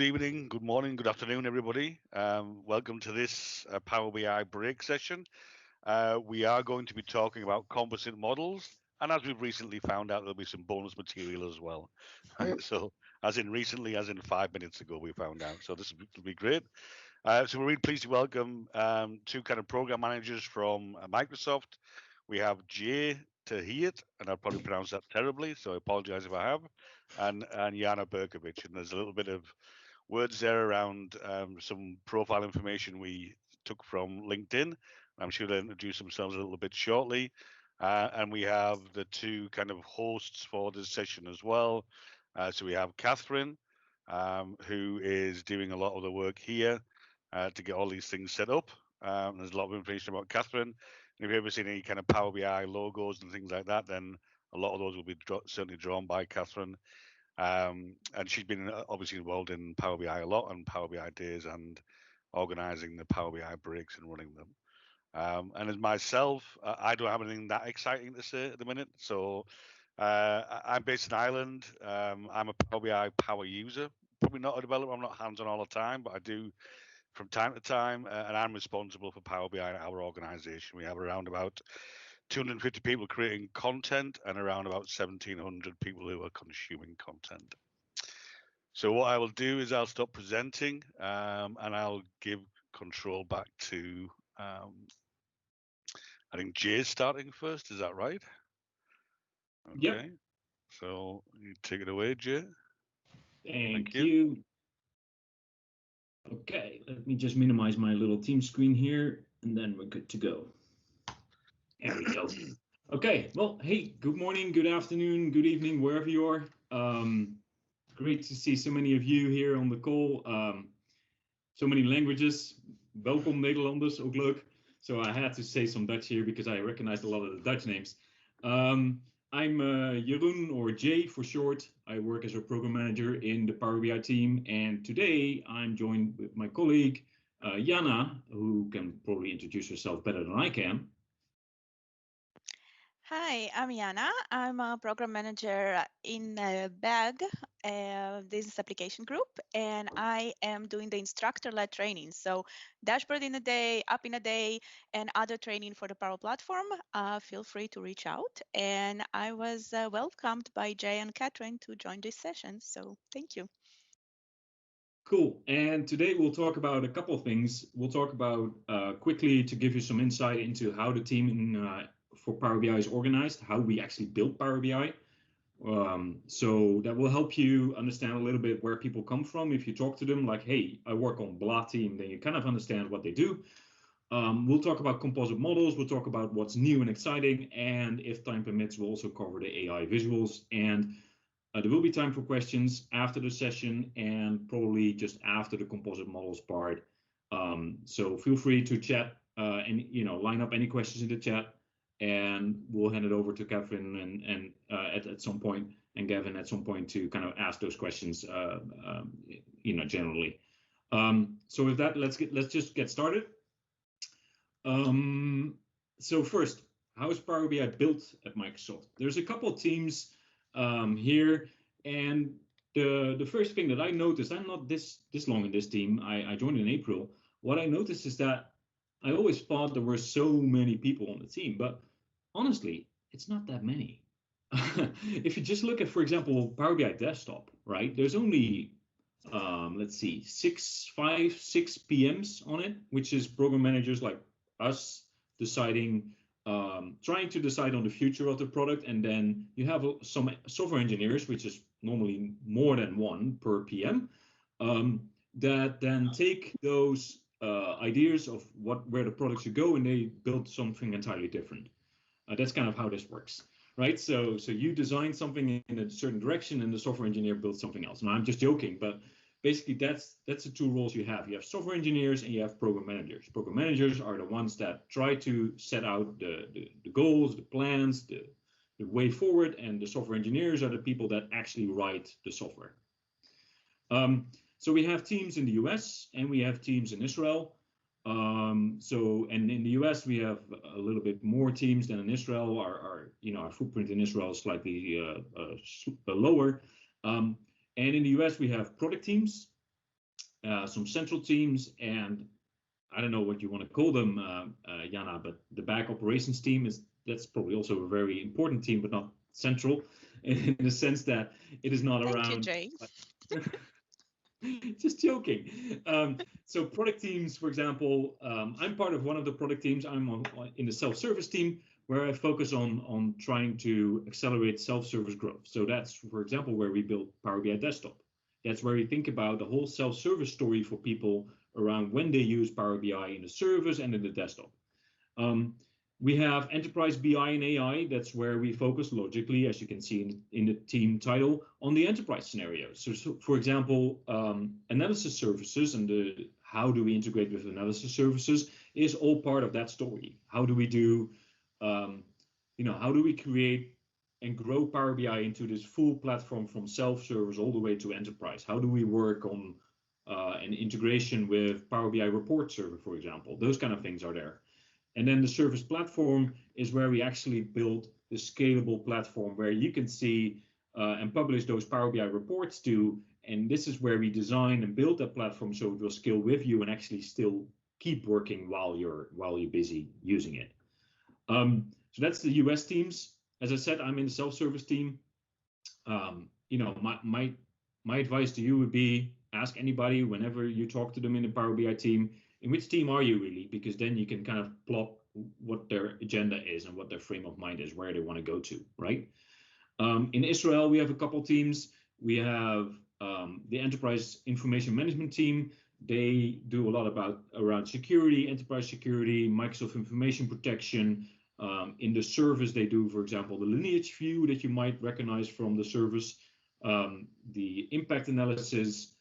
evening, good morning, good afternoon, everybody. Welcome to this Power BI break session. We are going to be talking about composite models, and as we've recently found out, there'll be some bonus material as well. So, as in recently, as in 5 minutes ago, we found out. So this will be great. So we're really pleased to welcome two kind of program managers from Microsoft. We have Jay Tahiyat, and I'll probably pronounce that terribly, so I apologize if I have, and Yana Berkovic. And there's a little bit of words there around some profile information we took from LinkedIn. I'm sure they'll introduce themselves a little bit shortly. And we have the two kind of hosts for this session as well. So we have Catherine, who is doing a lot of the work here to get all these things set up. There's a lot of information about Catherine. And if you've ever seen any kind of Power BI logos and things like that, then a lot of those will be certainly drawn by Catherine. And she's been obviously involved in Power BI a lot and Power BI days and organizing the Power BI breaks and running them. And as myself, I don't have anything that exciting to say at the minute. So I'm based in Ireland. I'm a Power BI power user, probably not a developer. I'm not hands-on all the time, but I do from time to time. And I'm responsible for Power BI in our organization. We have around about 250 people creating content and around about 1,700 people who are consuming content. So what I will do is I'll stop presenting and I'll give control back to, I think Jay's starting first. Is that right? Okay. Yep. So you take it away, Jay. Thank you. Okay, let me just minimize my little team screen here, and then we're good to go. There we go. Okay, well, hey, good morning, good afternoon, good evening, wherever you are. Great to see so many of you here on the call. So many languages. Welkom Nederlanders, ook leuk. So I had to say some Dutch here because I recognized a lot of the Dutch names. I'm Jeroen, or Jay for short. I work as a program manager in the Power BI team, and today I'm joined with my colleague Yana, who can probably introduce herself better than I can. Hi, I'm Yana. I'm a program manager in BAG, Business Application Group, and I am doing the instructor-led training. So dashboard in a day, up in a day, and other training for the Power Platform. Feel free to reach out. And I was welcomed by Jay and Catherine to join this session. So thank you. Cool. And today we'll talk about a couple of things. We'll talk about quickly to give you some insight into how the team for Power BI is organized, how we actually build Power BI. So that will help you understand a little bit where people come from. If you talk to them like, hey, I work on blah team, then you kind of understand what they do. We'll talk about composite models. We'll talk about what's new and exciting. And if time permits, we'll also cover the AI visuals. And there will be time for questions after the session and probably just after the composite models part. So feel free to chat and line up any questions in the chat. And we'll hand it over to Catherine and at some point, and Gavin at some point to kind of ask those questions, generally. So with that, let's just get started. So first, how is Power BI built at Microsoft? There's a couple of teams here, and the first thing that I noticed, I'm not this long in this team. I joined in April. What I noticed is that I always thought there were so many people on the team, but honestly, it's not that many. If you just look at, for example, Power BI Desktop, right? There's only, let's see, six PMs on it, which is program managers like us deciding, trying to decide on the future of the product. And then you have some software engineers, which is normally more than one per PM, that then take those ideas of where the product should go, and they build something entirely different. That's kind of how this works, right? So you design something in a certain direction, and the software engineer builds something else. Now I'm just joking, but basically that's the two roles you have. You have software engineers and you have program managers. Program managers are the ones that try to set out the goals, the plans, the way forward, and the software engineers are the people that actually write the software. So we have teams in the US and we have teams in Israel. And in the US we have a little bit more teams than in Israel. Our footprint in Israel is slightly lower. And in the US we have product teams, some central teams, and I don't know what you want to call them, Jana, but the back operations team that's probably also a very important team, but not central in the sense that it is not Thank you, around. Jay. Just joking. So product teams, for example, I'm part of one of the product teams. I'm in the self-service team where I focus on trying to accelerate self-service growth. So that's, for example, where we build Power BI Desktop. That's where we think about the whole self-service story for people around when they use Power BI in the service and in the desktop. We have Enterprise BI and AI. That's where we focus logically, as you can see in the team title, on the enterprise scenarios. So for example, analysis services and how do we integrate with analysis services is all part of that story. How do we do, how do we create and grow Power BI into this full platform from self-service all the way to enterprise? How do we work on an integration with Power BI report server, for example? Those kind of things are there. And then the service platform is where we actually build the scalable platform where you can see and publish those Power BI reports to. And this is where we design and build that platform so it will scale with you and actually still keep working while you're busy using it. So that's the US teams. As I said, I'm in the self-service team. My advice to you would be ask anybody whenever you talk to them in the Power BI team, in which team are you really? Because then you can kind of plot what their agenda is and what their frame of mind is, where they want to go to, right? In Israel, we have a couple teams. We have the Enterprise Information Management team. They do a lot around security, enterprise security, Microsoft Information Protection. In the service, they do, for example, the lineage view that you might recognize from the service, the impact analysis,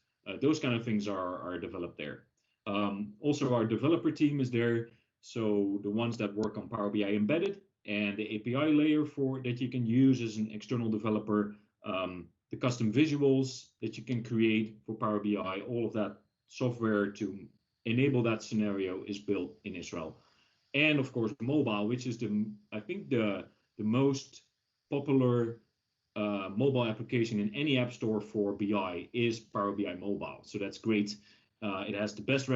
those kind of things are developed there. Also, our developer team is there. So the ones that work on Power BI Embedded and the API layer that you can use as an external developer, the custom visuals that you can create for Power BI, all of that software to enable that scenario is built in Israel. And of course, mobile, which is I think the most popular mobile application in any app store for BI is Power BI Mobile. So that's great. It has the best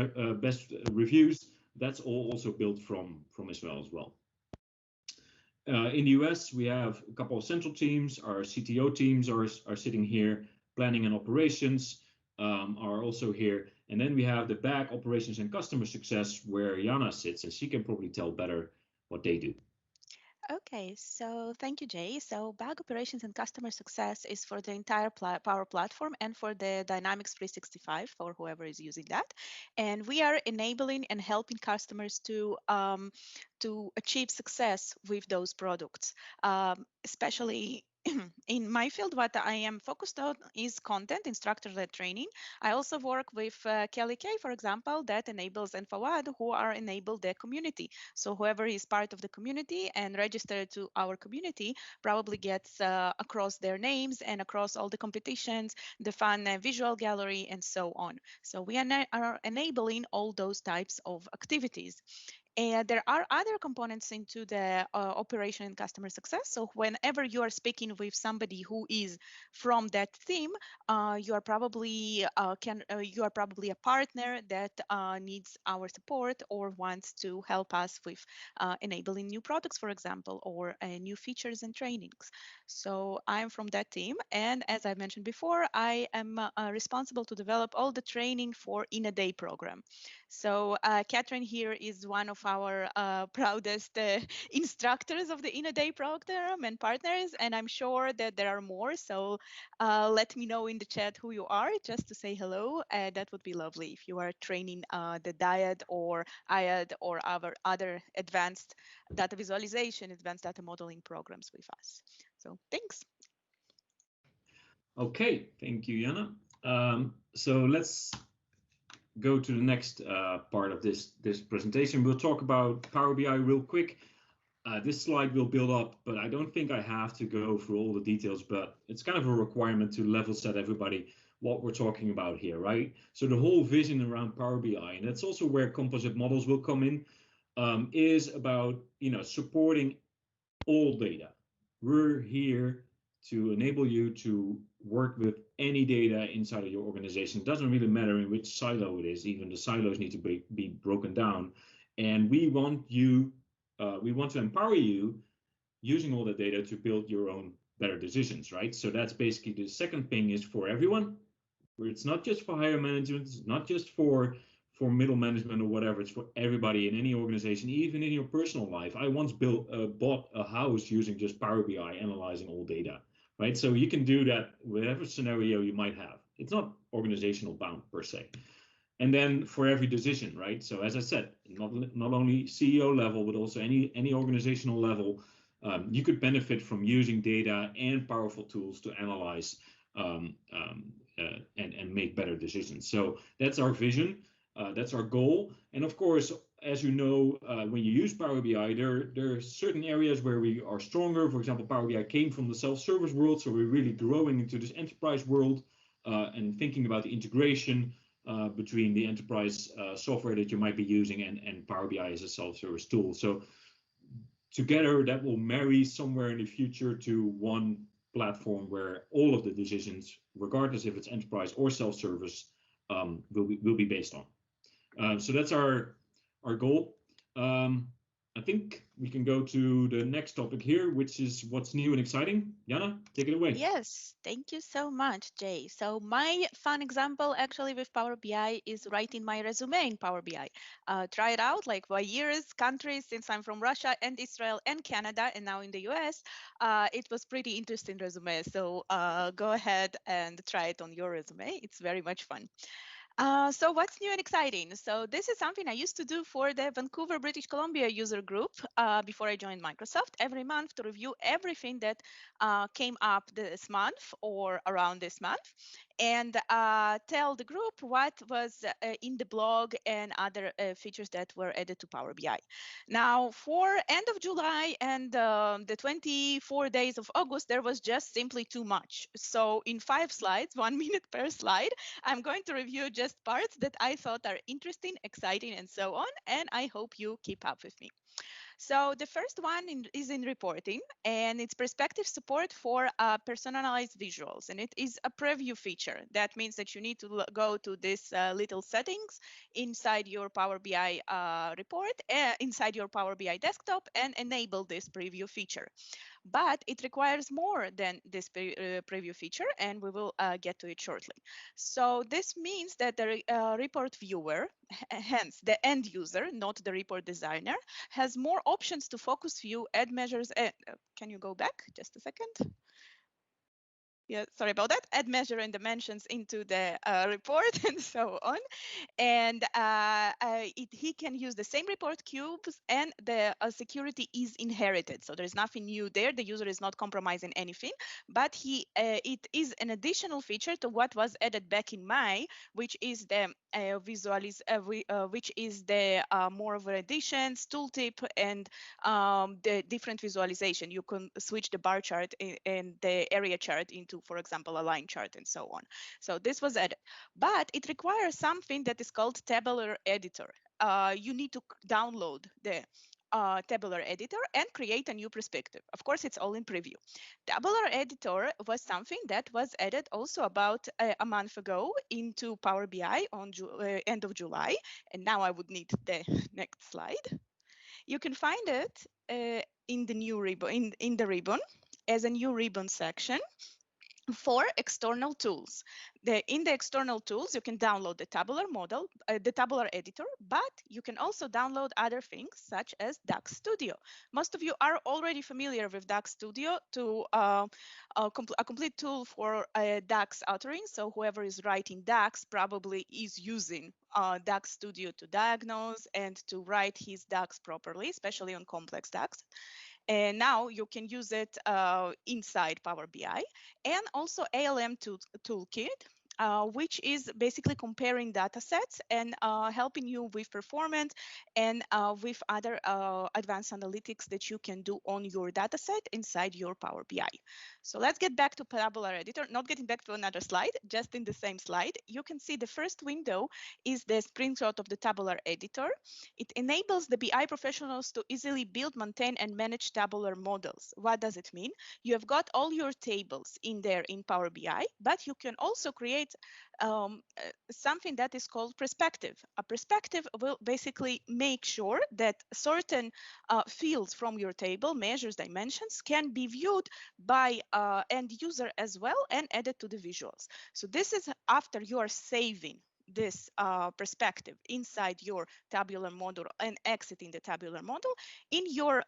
reviews. That's all also built from Israel as well. In the US, we have a couple of central teams. Our CTO teams are sitting here. Planning and operations are also here. And then we have the back operations and customer success where Yana sits, and she can probably tell better what they do. Okay, so thank you, Jay. So bag operations and customer success is for the entire Power Platform and for the Dynamics 365 for whoever is using that. And we are enabling and helping customers to achieve success with those products, especially in my field. What I am focused on is content, instructor-led training. I also work with Kelly Kay, for example, that enables and Fawad, who are enable the community. So whoever is part of the community and registered to our community probably gets across their names and across all the competitions, the fun visual gallery, and so on. So we are enabling all those types of activities. And there are other components into the operation and customer success. So whenever you are speaking with somebody who is from that team, you are probably a partner that needs our support or wants to help us with enabling new products, for example, or new features and trainings. So I'm from that team, and as I mentioned before, I am responsible to develop all the training for In a Day program. So Catherine here is one of our proudest instructors of the In a Day program and partners, and I'm sure that there are more. So let me know in the chat who you are, just to say hello. That would be lovely if you are training the DIAD or IAD or our other advanced data visualization, advanced data modeling programs with us. So thanks. Okay, thank you, Jana. So let's go to the next part of this presentation. We'll talk about Power BI real quick. This slide will build up, but I don't think I have to go through all the details, but it's kind of a requirement to level set everybody what we're talking about here, right? So the whole vision around Power BI, and that's also where Composite Models will come in, is about supporting all data. We're here to enable you to work with any data inside of your organization. It doesn't really matter in which silo it is. Even the silos need to be broken down. And we want to empower you using all the data to build your own better decisions, right? So that's basically the second thing is for everyone, where it's not just for higher management, it's not just for middle management or whatever. It's for everybody in any organization, even in your personal life. I once bought a house using just Power BI, analyzing all data, right? So you can do that whatever scenario you might have. It's not organizational bound per se. And then for every decision, right? So as I said, not only CEO level, but also any organizational level, you could benefit from using data and powerful tools to analyze and make better decisions. So that's our vision. That's our goal. And of course, as you know, when you use Power BI, there are certain areas where we are stronger. For example, Power BI came from the self-service world, so we're really growing into this enterprise world and thinking about the integration between the enterprise software that you might be using and Power BI as a self-service tool. So together, that will marry somewhere in the future to one platform where all of the decisions, regardless if it's enterprise or self-service, will be based on. So that's our goal. I think we can go to the next topic here, which is what's new and exciting. Yana, take it away. Yes, thank you so much, Jay. So my fun example actually with Power BI is writing my resume in Power BI. Try it out like by years, countries, since I'm from Russia and Israel and Canada and now in the US. It was pretty interesting resume. So go ahead and try it on your resume. It's very much fun. So what's new and exciting? So this is something I used to do for the Vancouver, British Columbia user group before I joined Microsoft every month to review everything that came up this month or around this month and tell the group what was in the blog and other features that were added to Power BI. Now, for end of July and the 24 days of August, there was just simply too much. So in 5 slides, 1 minute per slide, I'm going to review just parts that I thought are interesting, exciting, and so on, and I hope you keep up with me. So the first one is in reporting, and it's perspective support for personalized visuals, and it is a preview feature. That means that you need to go to this little settings inside your Power BI report, inside your Power BI desktop, and enable this preview feature. But it requires more than this preview feature, and we will get to it shortly. So this means that the report viewer, hence the end user, not the report designer, has more options to focus view, add measures. Can you go back just a second? Yeah, sorry about that. Add measure and dimensions into the report and so on. And he can use the same report cubes and the security is inherited. So there's nothing new there. The user is not compromising anything, but it is an additional feature to what was added back in May, which is the which is the more of an additions, tooltip, and the different visualization. You can switch the bar chart and the area chart into, for example, a line chart and so on. So this was added, but it requires something that is called tabular editor. You need to download the tabular editor and create a new perspective. Of course, it's all in preview. Tabular editor was something that was added also about a month ago into Power BI on end of July. And now I would need the next slide. You can find it in the new ribbon, in the ribbon as a new ribbon section for external tools. In the external tools, you can download the tabular model, the tabular editor, but you can also download other things such as DAX Studio. Most of you are already familiar with DAX Studio, to a complete tool for DAX authoring. So whoever is writing DAX probably is using DAX Studio to diagnose and to write his DAX properly, especially on complex DAX. And now you can use it inside Power BI, and also ALM toolkit. which is basically comparing data sets and helping you with performance and with other advanced analytics that you can do on your data set inside your Power BI. So let's get back to Tabular Editor, not getting back to another slide, just in the same slide. You can see the first window is the screenshot of the Tabular Editor. It enables the BI professionals to easily build, maintain, and manage tabular models. What does it mean? You have got all your tables in there in Power BI, but you can also create something that is called perspective. A perspective will basically make sure that certain fields from your table, measures, dimensions, can be viewed by end user as well and added to the visuals. So this is after you are saving this perspective inside your tabular model and exiting the tabular model. In your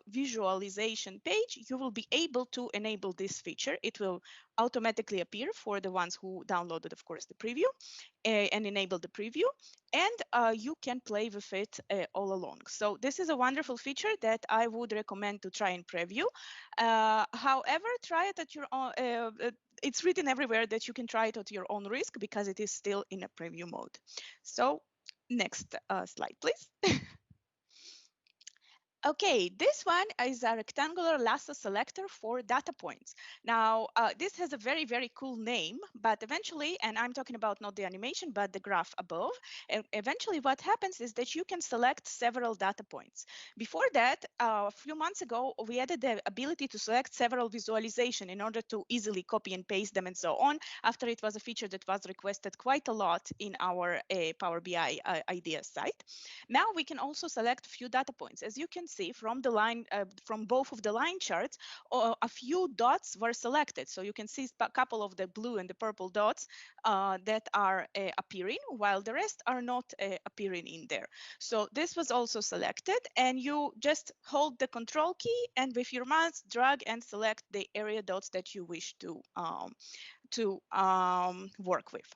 visualization page, you will be able to enable this feature. It will automatically appear for the ones who downloaded, of course, the preview and enable the preview, and you can play with it all along. So this is a wonderful feature that I would recommend to try and preview. However, try it at your own. It's written everywhere that you can try it at your own risk because it is still in a preview mode. So next slide, please. Okay, this one is a rectangular lasso selector for data points. Now, this has a very, very cool name, but eventually, and I'm talking about not the animation, but the graph above, eventually what happens is that you can select several data points. Before that, a few months ago, we added the ability to select several visualization in order to easily copy and paste them and so on, after it was a feature that was requested quite a lot in our Power BI ideas site. Now we can also select a few data points. As you can see from the line, from both of the line charts, a few dots were selected. So you can see a couple of the blue and the purple dots that are appearing, while the rest are not appearing in there. So this was also selected, and you just hold the control key and with your mouse drag and select the area dots that you wish to work with.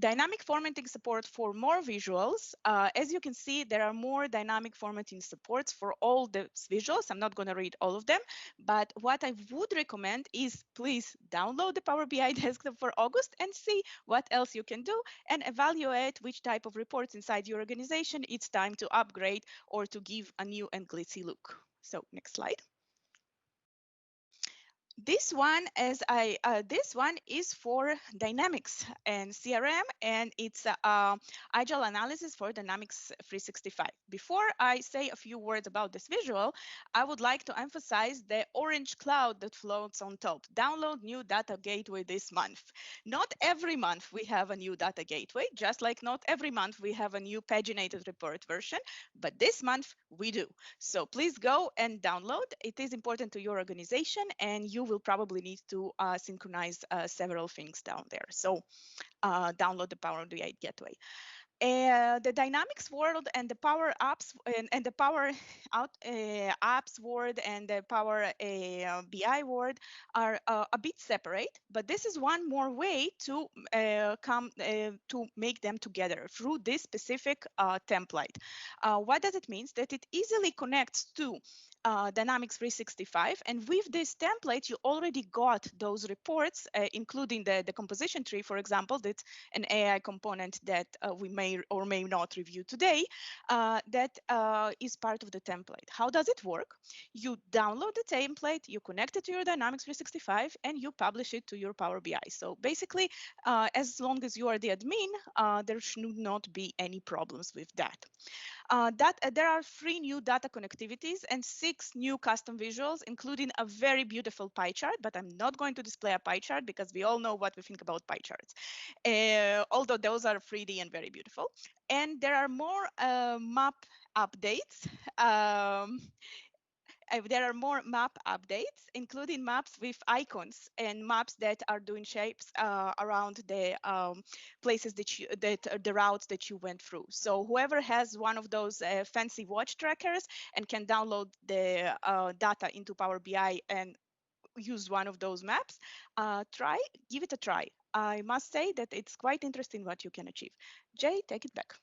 Dynamic formatting support for more visuals. As you can see, there are more dynamic formatting supports for all the visuals. I'm not going to read all of them, but what I would recommend is please download the Power BI desktop for August and see what else you can do and evaluate which type of reports inside your organization it's time to upgrade or to give a new and glitzy look. So next slide. This one, this one is for Dynamics and CRM, and it's Agile Analysis for Dynamics 365. Before I say a few words about this visual, I would like to emphasize the orange cloud that floats on top. Download new data gateway this month. Not every month we have a new data gateway, just like not every month we have a new paginated report version, but this month we do. So please go and download. It is important to your organization, and you will probably need to synchronize several things down there. So download the Power BI Gateway. The Dynamics world and the Power Apps and the Power Apps world and the Power BI world are a bit separate, but this is one more way to come to make them together through this specific template. What does it mean? That it easily connects to Dynamics 365, and with this template, you already got those reports, including the composition tree, for example. That's an AI component that we may or may not review today, that is part of the template. How does it work? You download the template, you connect it to your Dynamics 365, and you publish it to your Power BI. So basically, as long as you are the admin, there should not be any problems with that. There are 3 new data connectivities and 6 new custom visuals, including a very beautiful pie chart, but I'm not going to display a pie chart because we all know what we think about pie charts, although those are 3D and very beautiful. And there are more map updates. There are more map updates, including maps with icons and maps that are doing shapes around the places that the routes that you went through. So whoever has one of those fancy watch trackers and can download the data into Power BI and use one of those maps, give it a try. I must say that it's quite interesting what you can achieve. Jay, take it back.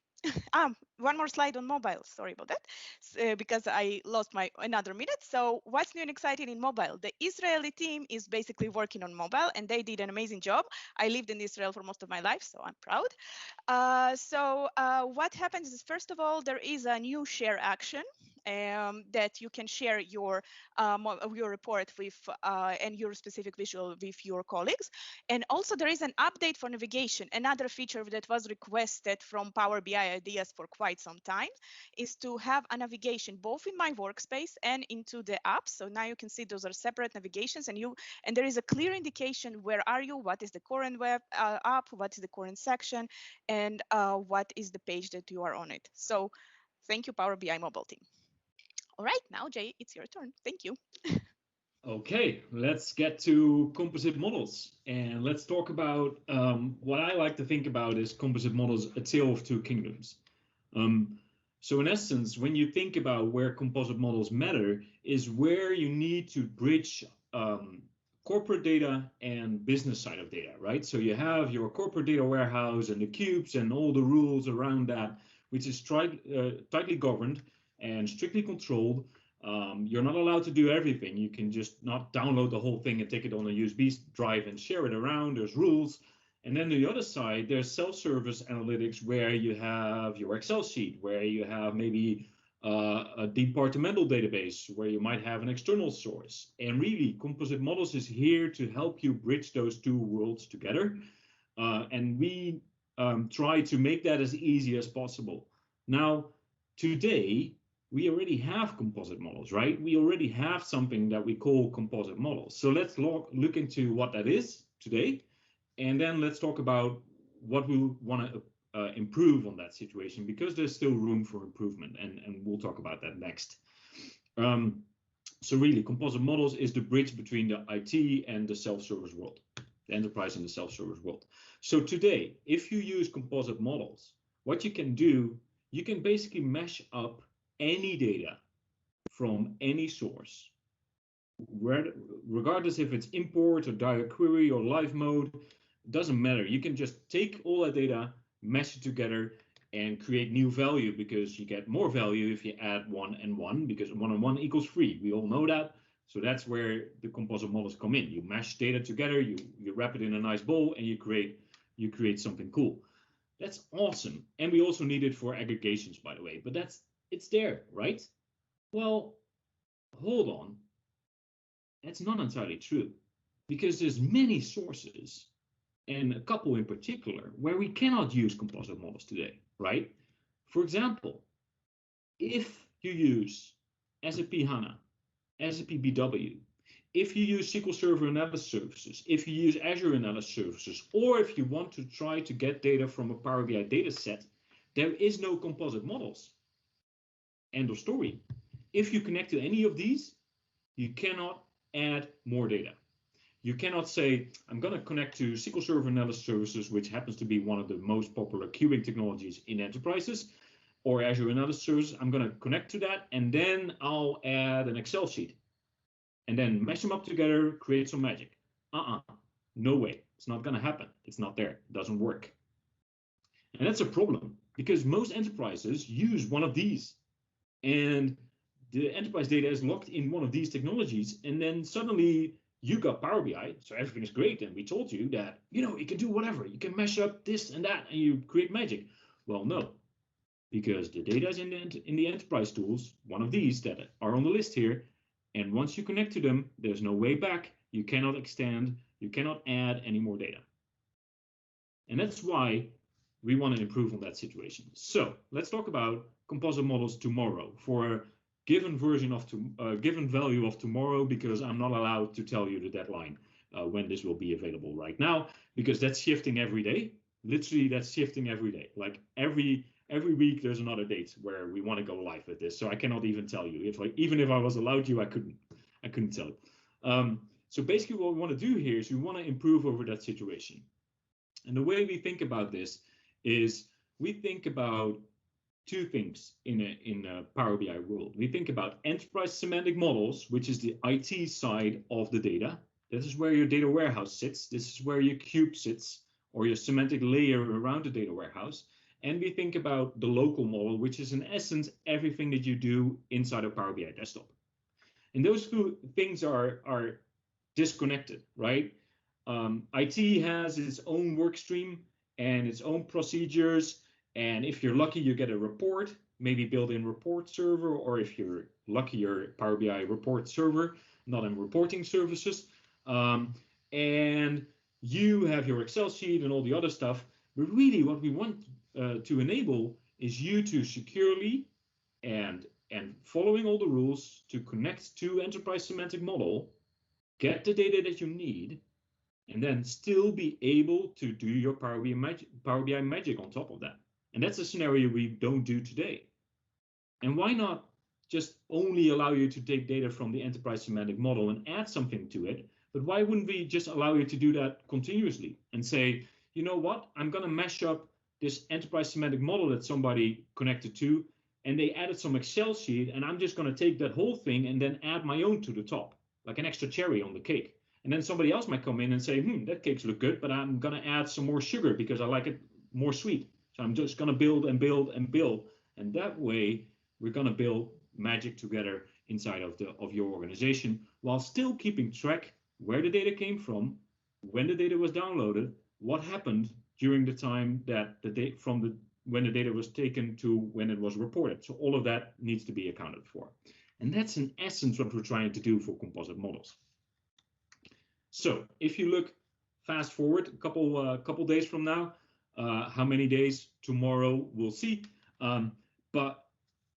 One more slide on mobile. Sorry about that, because I lost my another minute. So what's new and exciting in mobile? The Israeli team is basically working on mobile, and they did an amazing job. I lived in Israel for most of my life, so I'm proud. What happens is, first of all, there is a new share action that you can share your report with and your specific visual with your colleagues. And also there is an update for navigation. Another feature that was requested from Power BI ideas for quite some time is to have a navigation both in my workspace and into the app. So now you can see those are separate navigations, and there is a clear indication where are you, what is the current web app, what is the current section, and what is the page that you are on it. So thank you, Power BI mobile team. All right, now Jay, it's your turn. Thank you. Okay, let's get to composite models, and let's talk about what I like to think about is composite models, a tale of two kingdoms. So in essence, when you think about where composite models matter is where you need to bridge corporate data and business side of data, right? So you have your corporate data warehouse and the cubes and all the rules around that, which is tightly governed and strictly controlled. You're not allowed to do everything. You can just not download the whole thing and take it on a USB drive and share it around. There's rules. And then the other side, there's self-service analytics where you have your Excel sheet, where you have maybe a departmental database, where you might have an external source. And really, Composite Models is here to help you bridge those two worlds together. And we try to make that as easy as possible. Now, today, we already have composite models, right? We already have something that we call composite models. So let's look into what that is today. And then let's talk about what we want to improve on that situation, because there's still room for improvement, and we'll talk about that next. So really, composite models is the bridge between the IT and the self-service world, the enterprise and the self-service world. So today, if you use composite models, what you can do, you can basically mesh up any data from any source, regardless if it's import or direct query or live mode. Doesn't matter. You can just take all that data, mesh it together, and create new value, because you get more value if you add 1 and 1, because 1 and 1 equals 3. We all know that. So that's where the composite models come in. You mesh data together, you wrap it in a nice bowl, and you create something cool. That's awesome. And we also need it for aggregations, by the way. But it's there, right? Well, hold on. That's not entirely true, because there's many sources, and a couple in particular, where we cannot use composite models today, right? For example, if you use SAP HANA, SAP BW, if you use SQL Server Analysis Services, if you use Azure Analysis Services, or if you want to try to get data from a Power BI data set, there is no composite models. End of story. If you connect to any of these, you cannot add more data. You cannot say, I'm going to connect to SQL Server Analysis Services, which happens to be one of the most popular queuing technologies in enterprises, or Azure Analysis Services. I'm going to connect to that, and then I'll add an Excel sheet, and then mesh them up together, create some magic. No way. It's not going to happen. It's not there. It doesn't work. And that's a problem, because most enterprises use one of these, and the enterprise data is locked in one of these technologies, and then suddenly you got Power BI, so everything is great, and we told you that, you can do whatever. You can mesh up this and that, and you create magic. Well, no, because the data is in the enterprise tools, one of these that are on the list here, and once you connect to them, there's no way back. You cannot extend, you cannot add any more data. And that's why we want to improve on that situation. So let's talk about composite models tomorrow for given version of given value of tomorrow, because I'm not allowed to tell you the deadline when this will be available right now, because that's shifting every day. Literally, that's shifting every day. Like every week, there's another date where we want to go live with this. So I cannot even tell you. Even if I was allowed to, I couldn't tell you. So basically, what we want to do here is we want to improve over that situation. And the way we think about this is we think about two things in a Power BI world. We think about enterprise semantic models, which is the IT side of the data. This is where your data warehouse sits. This is where your cube sits, or your semantic layer around the data warehouse. and we think about the local model, which is in essence everything that you do inside of Power BI Desktop. And those two things are disconnected, right? IT has its own work stream and its own procedures. And if you're lucky, you get a report, maybe built-in report server, or if you're lucky, your Power BI report server, not in reporting services. And you have your Excel sheet and all the other stuff. But really what we want to enable is you to securely and following all the rules to connect to Enterprise Semantic Model, get the data that you need, and then still be able to do your Power BI magic on top of that. And that's a scenario we don't do today. And why not just only allow you to take data from the Enterprise Semantic Model and add something to it? But why wouldn't we just allow you to do that continuously and say, you know what, I'm going to mash up this Enterprise Semantic Model that somebody connected to, and they added some Excel sheet, and I'm just going to take that whole thing and then add my own to the top, like an extra cherry on the cake. And then somebody else might come in and say, that cakes look good, but I'm going to add some more sugar because I like it more sweet. So I'm just going to build and build and build. And that way, we're going to build magic together inside of your organization while still keeping track where the data came from, when the data was downloaded, what happened during the time that when the data was taken to when it was reported. So all of that needs to be accounted for. And that's in essence what we're trying to do for composite models. So if you look fast forward a couple days from now, how many days tomorrow we'll see. But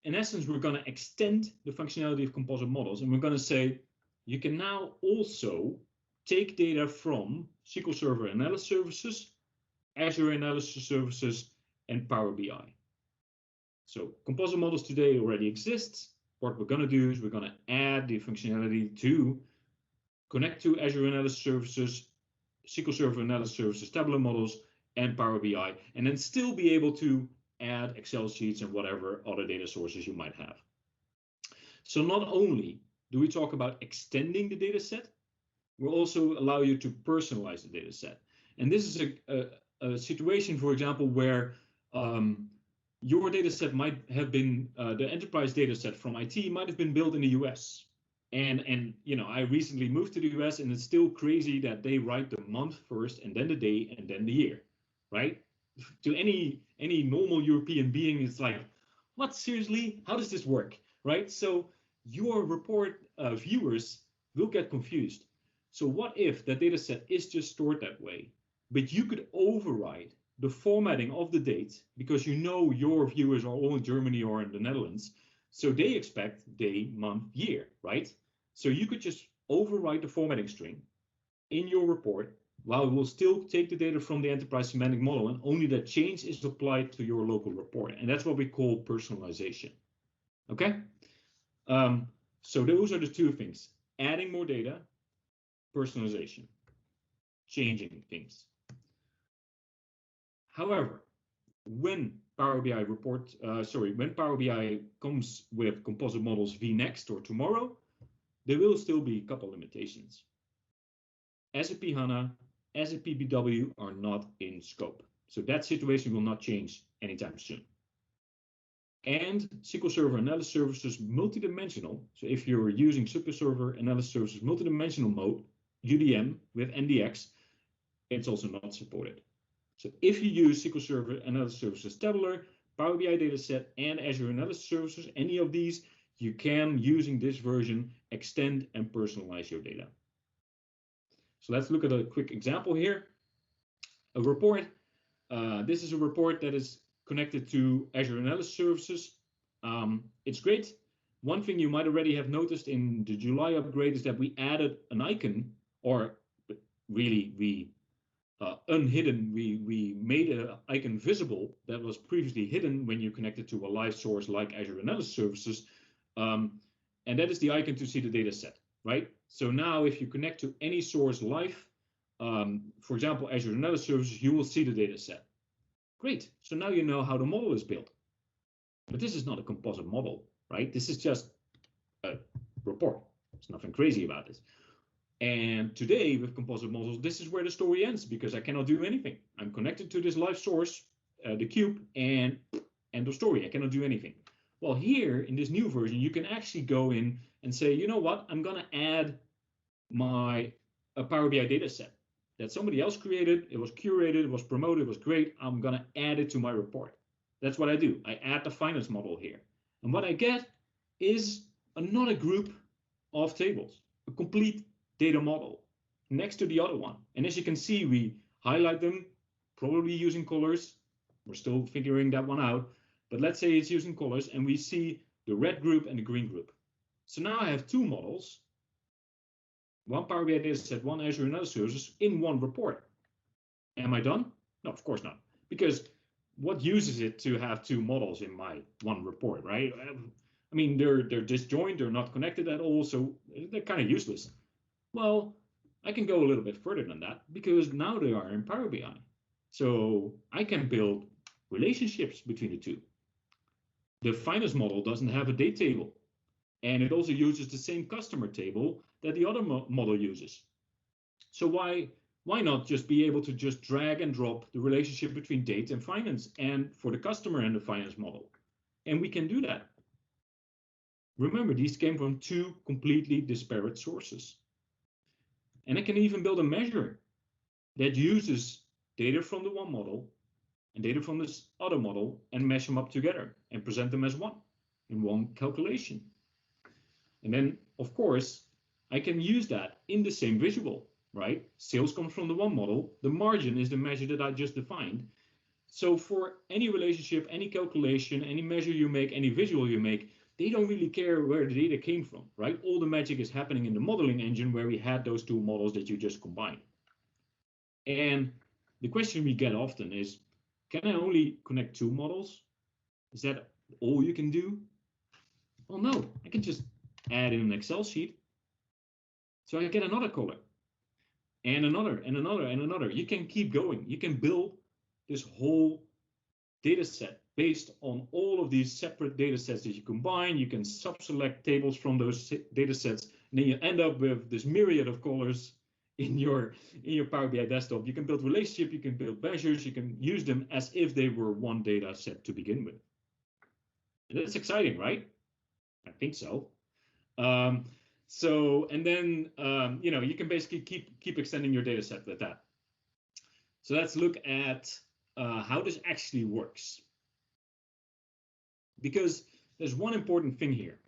in essence, we're going to extend the functionality of composite models, and we're going to say you can now also take data from SQL Server Analysis Services, Azure Analysis Services, and Power BI. So composite models today already exist. What we're going to do is we're going to add the functionality to connect to Azure Analysis Services, SQL Server Analysis Services, tabular models, and Power BI, and then still be able to add Excel sheets and whatever other data sources you might have. So not only do we talk about extending the data set, we'll also allow you to personalize the data set. And this is a situation, for example, where your data set might have been, the enterprise data set from IT might have been built in the US. And you know, I recently moved to the US, and it's still crazy that they write the month first and then the day and then the year, right? To any normal European being, it's like, what, seriously? How does this work, right? So your report viewers will get confused. So what if that data set is just stored that way, but you could override the formatting of the date because you know your viewers are all in Germany or in the Netherlands, so they expect day, month, year, right? So you could just override the formatting string in your report, while it will still take the data from the Enterprise Semantic Model, and only that change is applied to your local report. And that's what we call personalization. Okay? So those are the two things: adding more data, personalization, changing things. However, when Power BI when Power BI comes with composite models vNext or tomorrow, there will still be a couple limitations. SAP HANA, SAP BW are not in scope. So that situation will not change anytime soon. And SQL Server Analysis Services multidimensional. So if you're using SQL Server Analysis Services multidimensional mode, UDM with NDX, it's also not supported. So if you use SQL Server Analysis Services Tabular, Power BI Dataset, and Azure Analysis Services, any of these, you can, using this version, extend and personalize your data. So let's look at a quick example here. A report. This is a report that is connected to Azure Analysis Services. It's great. One thing you might already have noticed in the July upgrade is that we added an icon, or really we unhidden, we made an icon visible that was previously hidden when you connected to a live source like Azure Analysis Services. And that is the icon to see the data set, right? So now if you connect to any source live, for example, Azure Analysis Services, you will see the data set. Great, so now you know how the model is built. But this is not a composite model, right? This is just a report. There's nothing crazy about this. And today with composite models, this is where the story ends, because I cannot do anything. I'm connected to this live source the cube, and end of story. I cannot do anything. Well, here in this new version, you can actually go in and say, you know what, I'm going to add a Power BI data set that somebody else created. It was curated, it was promoted, it was great. I'm going to add it to my report. That's what I do. I add the finance model here. And what I get is another group of tables, a complete data model next to the other one. And as you can see, we highlight them, probably using colors. We're still figuring that one out. But let's say it's using colors, and we see the red group and the green group. So now I have two models, one Power BI data set, one Azure and other services in one report. Am I done? No, of course not. Because what use is it to have two models in my one report, right? I mean, they're disjoint, they're not connected at all, so they're kind of useless. Well, I can go a little bit further than that because now they are in Power BI. So I can build relationships between the two. The finance model doesn't have a date table, and it also uses the same customer table that the other model uses. So why not just be able to just drag and drop the relationship between date and finance, and for the customer and the finance model? And we can do that. Remember, these came from two completely disparate sources. And I can even build a measure that uses data from the one model and data from this other model and mesh them up together and present them as one in one calculation. And then, of course, I can use that in the same visual, right? Sales comes from the one model. The margin is the measure that I just defined. So for any relationship, any calculation, any measure you make, any visual you make, they don't really care where the data came from, right? All the magic is happening in the modeling engine where we had those two models that you just combined. And the question we get often is, can I only connect two models? Is that all you can do? Well, no, I can just add in an Excel sheet. So I get another color and another and another and another. You can keep going. You can build this whole data set based on all of these separate data sets that you combine. You can sub-select tables from those data sets, and then you end up with this myriad of colors in your Power BI desktop. You can build relationship, you can build measures, you can use them as if they were one data set to begin with. And that's exciting, right? I think so. And then you can basically keep extending your data set with that. So let's look at how this actually works. Because there's one important thing here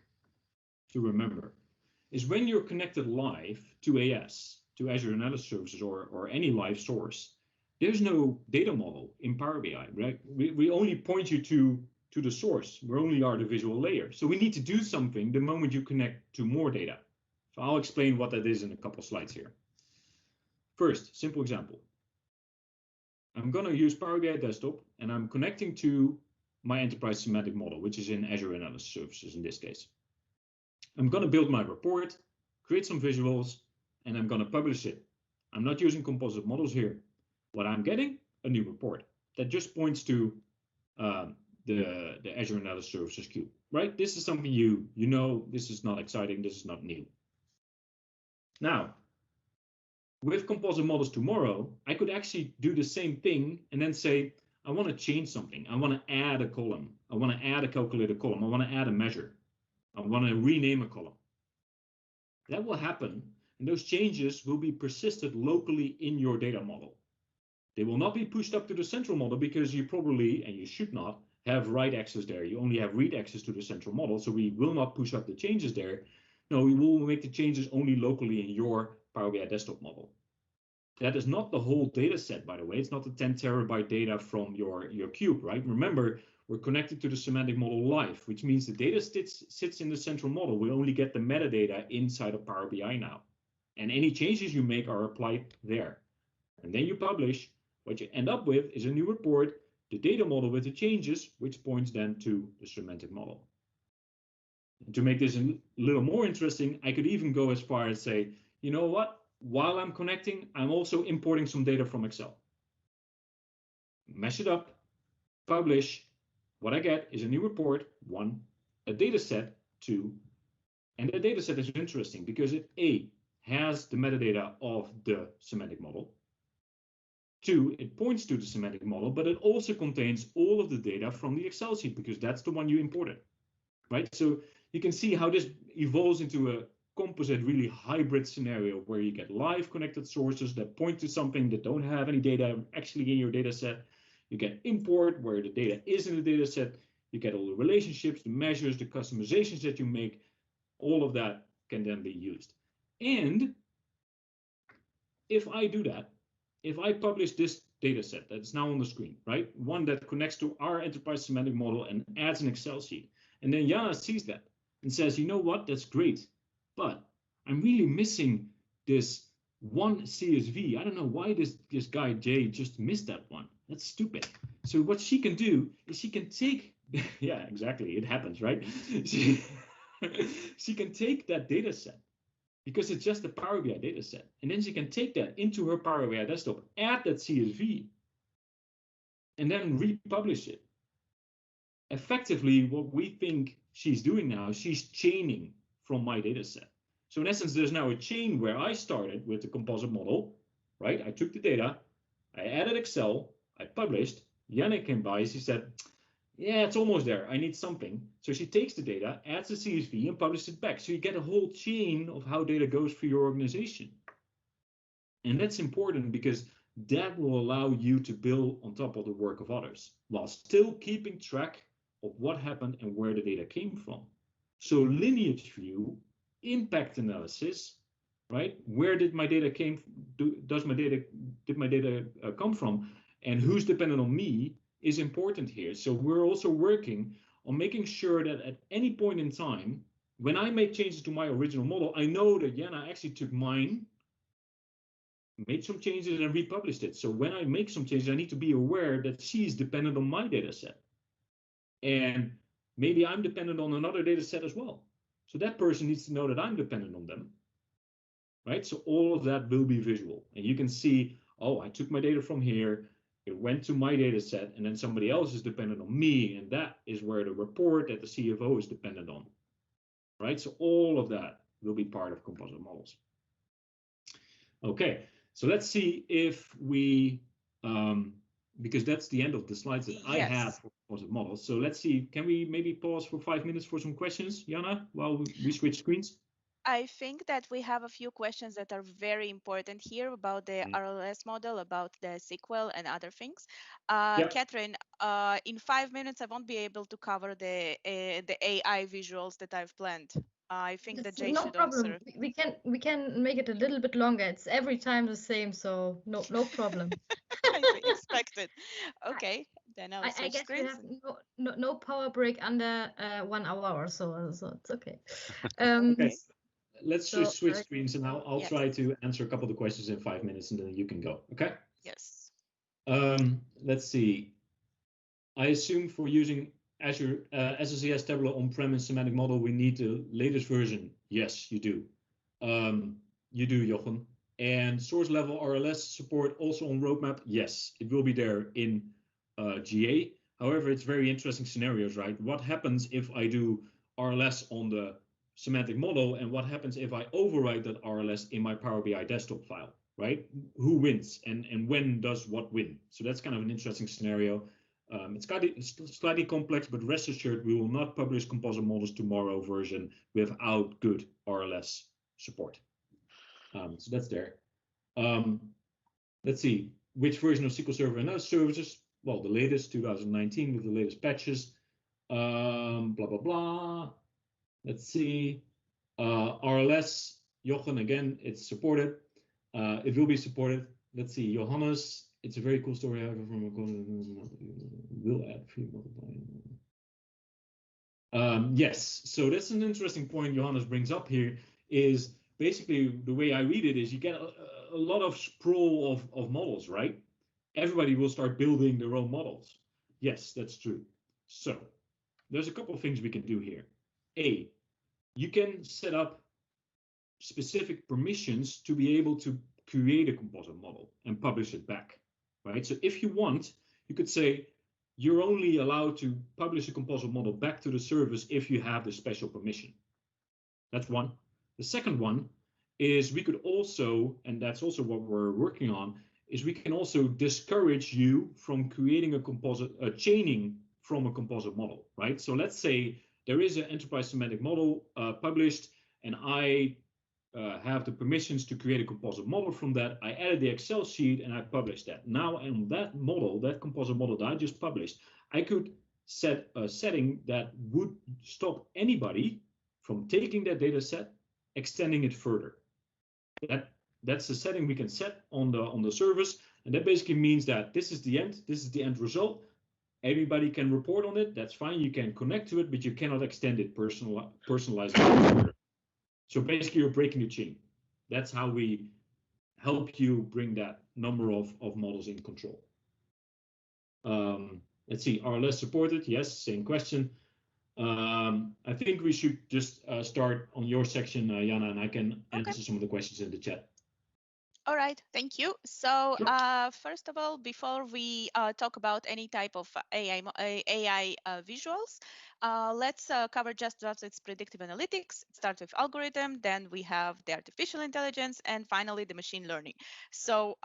to remember, is when you're connected live to AS, to Azure Analysis Services, or any live source, there's no data model in Power BI, right? We only point you to the source. We only are the visual layer. So we need to do something the moment you connect to more data. So I'll explain what that is in a couple slides here. First, simple example. I'm going to use Power BI Desktop, and I'm connecting to my enterprise semantic model, which is in Azure Analysis Services in this case. I'm going to build my report, create some visuals, and I'm going to publish it. I'm not using composite models here. What I'm getting, a new report that just points to the Azure Analysis Services cube, right? This is something you know. This is not exciting. This is not new. Now, with composite models tomorrow, I could actually do the same thing and then say, I want to change something. I want to add a column. I want to add a calculated column. I want to add a measure. I want to rename a column. That will happen, and those changes will be persisted locally in your data model. They will not be pushed up to the central model because you probably, and you should not, have write access there. You only have read access to the central model, so we will not push up the changes there. No, we will make the changes only locally in your Power BI desktop model. That is not the whole data set, by the way. It's not the 10 terabyte data from your cube, right? Remember, we're connected to the semantic model live, which means the data sits in the central model. We only get the metadata inside of Power BI now. And any changes you make are applied there. And then you publish. What you end up with is a new report, the data model with the changes, which points then to the semantic model. And to make this a little more interesting, I could even go as far as say, you know what? While I'm connecting, I'm also importing some data from Excel. Mesh it up, publish. What I get is a new report, 1, a data set, 2, and the data set is interesting because it, A, has the metadata of the semantic model. 2, it points to the semantic model, but it also contains all of the data from the Excel sheet because that's the one you imported, right? So you can see how this evolves into a composite, really hybrid scenario where you get live connected sources that point to something that don't have any data actually in your data set. You get import where the data is in the data set. You get all the relationships, the measures, the customizations that you make. All of that can then be used. And if I do that, if I publish this data set that's now on the screen, right? One that connects to our enterprise semantic model and adds an Excel sheet. And then Yana sees that and says, you know what, that's great, but I'm really missing this one CSV. I don't know why this guy, Jay, just missed that one. That's stupid. So what she can do is she can take, yeah, exactly, it happens, right? She can take that data set because it's just a Power BI data set. And then she can take that into her Power BI desktop, add that CSV, and then republish it. Effectively, what we think she's doing now, she's chaining from my data set. So in essence, there's now a chain where I started with the composite model, right? I took the data, I added Excel, I published, Yana came by, she said, yeah, it's almost there. I need something. So she takes the data, adds the CSV, and publishes it back. So you get a whole chain of how data goes through your organization. And that's important because that will allow you to build on top of the work of others while still keeping track of what happened and where the data came from. So lineage view, impact analysis, right? Where did my data did my data come from, and who's dependent on me is important here. So we're also working on making sure that at any point in time, when I make changes to my original model, I know that Yana actually took mine, made some changes, and republished it. So when I make some changes, I need to be aware that she is dependent on my data set. And maybe I'm dependent on another data set as well. So that person needs to know that I'm dependent on them, right? So all of that will be visual. And you can see, oh, I took my data from here, it went to my data set, and then somebody else is dependent on me, and that is where the report that the CFO is dependent on, right? So all of that will be part of composite models. Okay, so let's see if we, because that's the end of the slides that I had for composite models. So let's see, can we maybe pause for 5 minutes for some questions, Yana, while we switch screens? I think that we have a few questions that are very important here about the RLS model, about the SQL and other things. Catherine, in 5 minutes, I won't be able to cover the AI visuals that I've planned. I think that Jay should answer. We can make it a little bit longer. It's every time the same, so no problem. I expected. Okay, then I'll switch I guess screens. we have no power break under 1 hour or so it's okay. Okay. Let's just switch screens, and I'll try to answer a couple of the questions in 5 minutes, and then you can go. Okay? Yes. Let's see. I assume for using Azure SSES Tableau on-prem and semantic model, we need the latest version. Yes, you do. You do, Jochen. And source level RLS support also on roadmap. Yes, it will be there in GA. However, it's very interesting scenarios, right? What happens if I do RLS on the semantic model, and what happens if I overwrite that RLS in my Power BI desktop file, right? Who wins and when does what win? So that's kind of an interesting scenario. It's slightly complex, but rest assured, we will not publish Composite Models tomorrow version without good RLS support. So that's there. Let's see, which version of SQL Server and other services? Well, the latest, 2019, with the latest patches. Blah, blah, blah. Let's see. RLS, Jochen, again, it's supported. It will be supported. Let's see, Johannes, it's a very cool story. However, from a will add free multiplying. Yes, so that's an interesting point Johannes brings up here, is basically the way I read it is you get a lot of sprawl of models, right? Everybody will start building their own models. Yes, that's true. So there's a couple of things we can do here. A, you can set up specific permissions to be able to create a composite model and publish it back, right? So if you want, you could say you're only allowed to publish a composite model back to the service if you have the special permission. That's one. The second one is we could also, and that's also what we're working on, is we can also discourage you from creating a chaining from a composite model, right? So let's say there is an enterprise semantic model published, and I have the permissions to create a composite model from that. I added the Excel sheet and I published that. Now, on that model, that composite model that I just published, I could set a setting that would stop anybody from taking that data set, extending it further. That's the setting we can set on the service, and that basically means that this is the end result. Everybody can report on it. That's fine. You can connect to it, but you cannot extend it, personalize it further. So basically, you're breaking the chain. That's how we help you bring that number of models in control. Let's see, are less supported? Yes, same question. I think we should just start on your section, Yana, and I can answer some of the questions in the chat. All right, thank you. So Sure. first of all, before we talk about any type of AI visuals, let's cover just what it's predictive analytics. It starts with algorithm, then we have the artificial intelligence, and finally the machine learning. So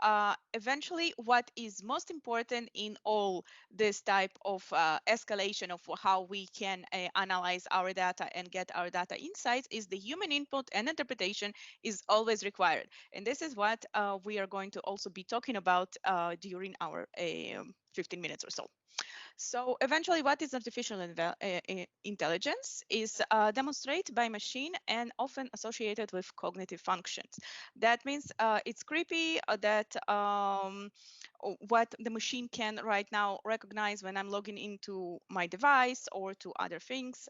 eventually, what is most important in all this type of escalation of how we can analyze our data and get our data insights is the human input and interpretation is always required. And this is what we are going to also be talking about during our 15 minutes or so. So eventually, what is artificial intelligence is demonstrated by machine and often associated with cognitive functions. That means it's creepy that what the machine can right now recognize when I'm logging into my device or to other things.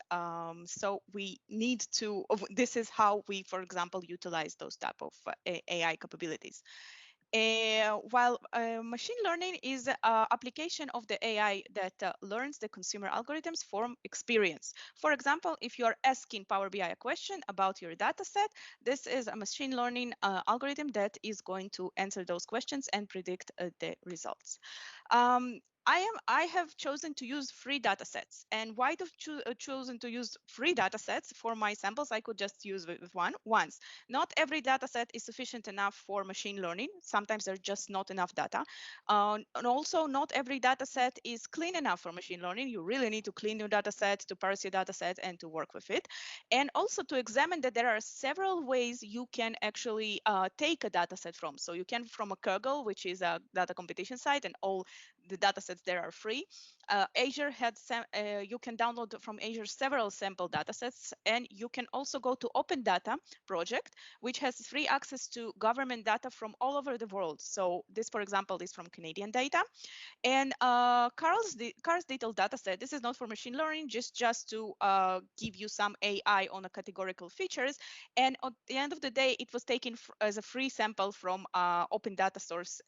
So we need to, this is how we, for example, utilize those type of AI capabilities. While machine learning is application of the AI that learns the consumer algorithms from experience. For example, if you're asking Power BI a question about your data set, this is a machine learning algorithm that is going to answer those questions and predict the results. I have chosen to use free data sets. And why have chosen to use free data sets for my samples? I could just use with one once. Not every data set is sufficient enough for machine learning. Sometimes there's just not enough data. And also, not every data set is clean enough for machine learning. You really need to clean your data set, to parse your data set, and to work with it. And also to examine that there are several ways you can actually take a data set from. So you can from a Kaggle, which is a data competition site, and all the data sets there are free. Azure had you can download from Azure several sample data sets, and you can also go to Open Data project, which has free access to government data from all over the world. So this, for example, is from Canadian data. And Carl's detailed data set, this is not for machine learning, just to give you some AI on the categorical features. And at the end of the day, it was taken as a free sample from open data source